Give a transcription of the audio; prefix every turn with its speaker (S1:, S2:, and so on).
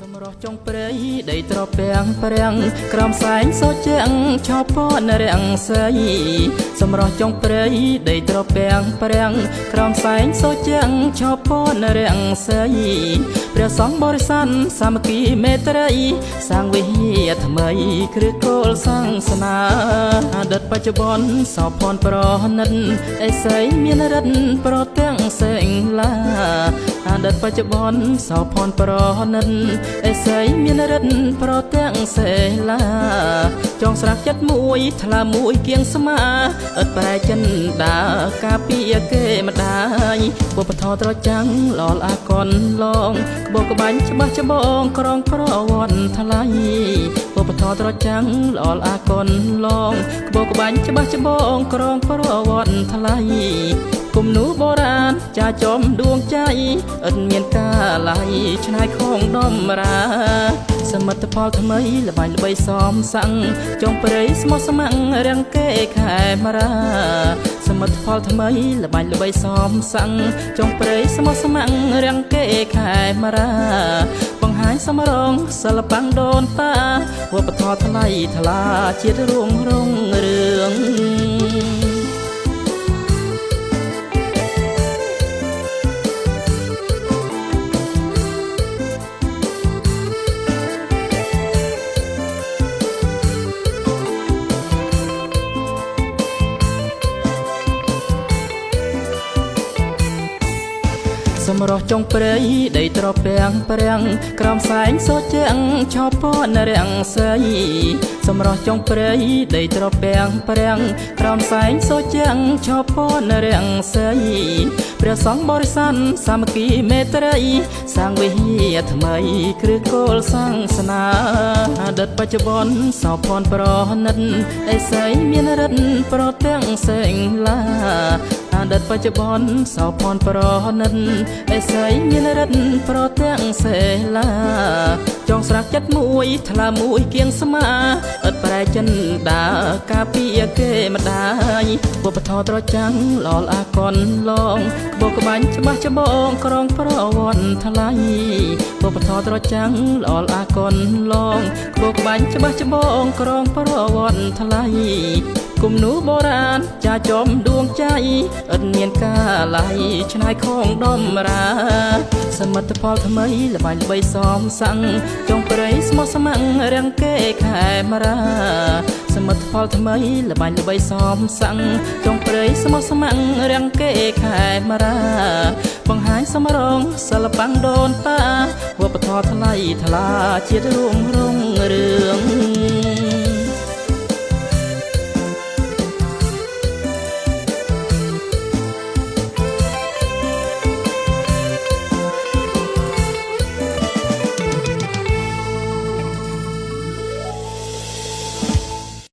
S1: សម្រស់ចុងព្រៃដីត្រពាំងប្រាំងក្រំសែងសូជាងឆោពណ៌រាំងស្អីសម្រស់ចុងព្រៃដីត្រពាំងប្រាំងក្រំសែងសូជាងឆោពណ៌រាំងស្អីព្រះសង្ឃបរិស័ទសាមគ្គីមេត្រីសាងវិហារថ្មីគ្រឹះគោលសាសនាអតីតបច្ចុប្បន្នសោភ័ណ្ឌប្រណិតអេសីមានរិទ្ធប្រទាំងសេងឡាអតីតបច្ចុប្បន្នសោភ័ណ្ឌប្រណិតអេសីមានរិទ្ធប្រទាំងសេឡាចងស្រាក់ចិត្តមួយថ្លាមួយគៀងស្មាអត់ប្រែចិនដាការពីគេម្ដាយបុព្វធម៌ត្រចាំងលលអាកនឡងក្បោក្បាញ់ច្បាស់ច្បងក្រងប្រវត្តិថ្លៃបុព្វធម៌ត្រចាំងលលអាកនឡងក្បោក្បាញ់ច្បាស់ច្បងក្រងប្រវត្តិថ្លៃគំនូបុរាណចាចំដួងใจឥតមានកាល័យឆ្នៃខងដំរាសមិទ្ធផលថ្មីល្បាញល្បីសមសាំងចុងព្រៃស្មោះស្ម័គ្ររាំងគេខែមរាសមិទ្ធផលថ្មីល្បាញល្បីសមសាំងចុងព្រៃស្មោះស្ម័គ្ររាំងគេខែមរាបង្ហាញសមរងសិល្បៈដូនតាវប្បធម៌ថ្លៃថ្លាជាតិរួងរុងរឿងសម្រស់ចុងព្រៃដីត្រពាំងប្រាំងក្រំសែងសូជាងឆោពណ៌រាំងស្អីសម្រស់ចុងព្រៃដីត្រពាំងប្រាំងក្រំសែងសូជាងឆោពណ៌រាំងស្អីព្រះសង្ឃបរិស័ទសាមគ្គីមេត្រីសាងវិហារថ្មីគ្រឹះគោលសាសនាអតីតបច្ចុប្បន្នសោភ័ណ្ឌប្រណិតអេសីមានរិទ្ធប្រទាំងសេងឡាអតីតបច្ចុប្បន្នសោភ័ណ្ឌប្រណិតអេសីមានរិទ្ធប្រទាំងសេឡាចងស្រាក់ចិត្តមួយថ្លាមួយគៀងស្មាឥតប្រែចិនដាការពីគេម្ដាយបុព្វធម៌ត្រចាំងលលអាកនឡងក្បោក្បាញ់ច្បាស់ច្បងក្រងប្រវត្តិថ្លៃបុព្វធម៌ត្រចាំងលលអាកនឡងក្បោក្បាញ់ច្បាស់ច្បងក្រងប្រវត្តិថ្លៃគំនូបុរាណចាចំដួងใจឥតមានកាល័យឆ្នៃខងដំរាសមិទ្ធផលថ្មីល្បាញល្បីសមសាំងចុងព្រៃស្មោះស្ម័គ្ររាំងគេខែមរាសមិទ្ធផលថ្មីល្បាញល្បីសមសាំងចុងព្រៃស្មោះស្ម័គ្ររាំងគេខែមរាបង្ហាញសមរងសិល្បៈដូនតាវប្បធម៌ថ្លៃថ្លាជាតិរួមរុងរឿង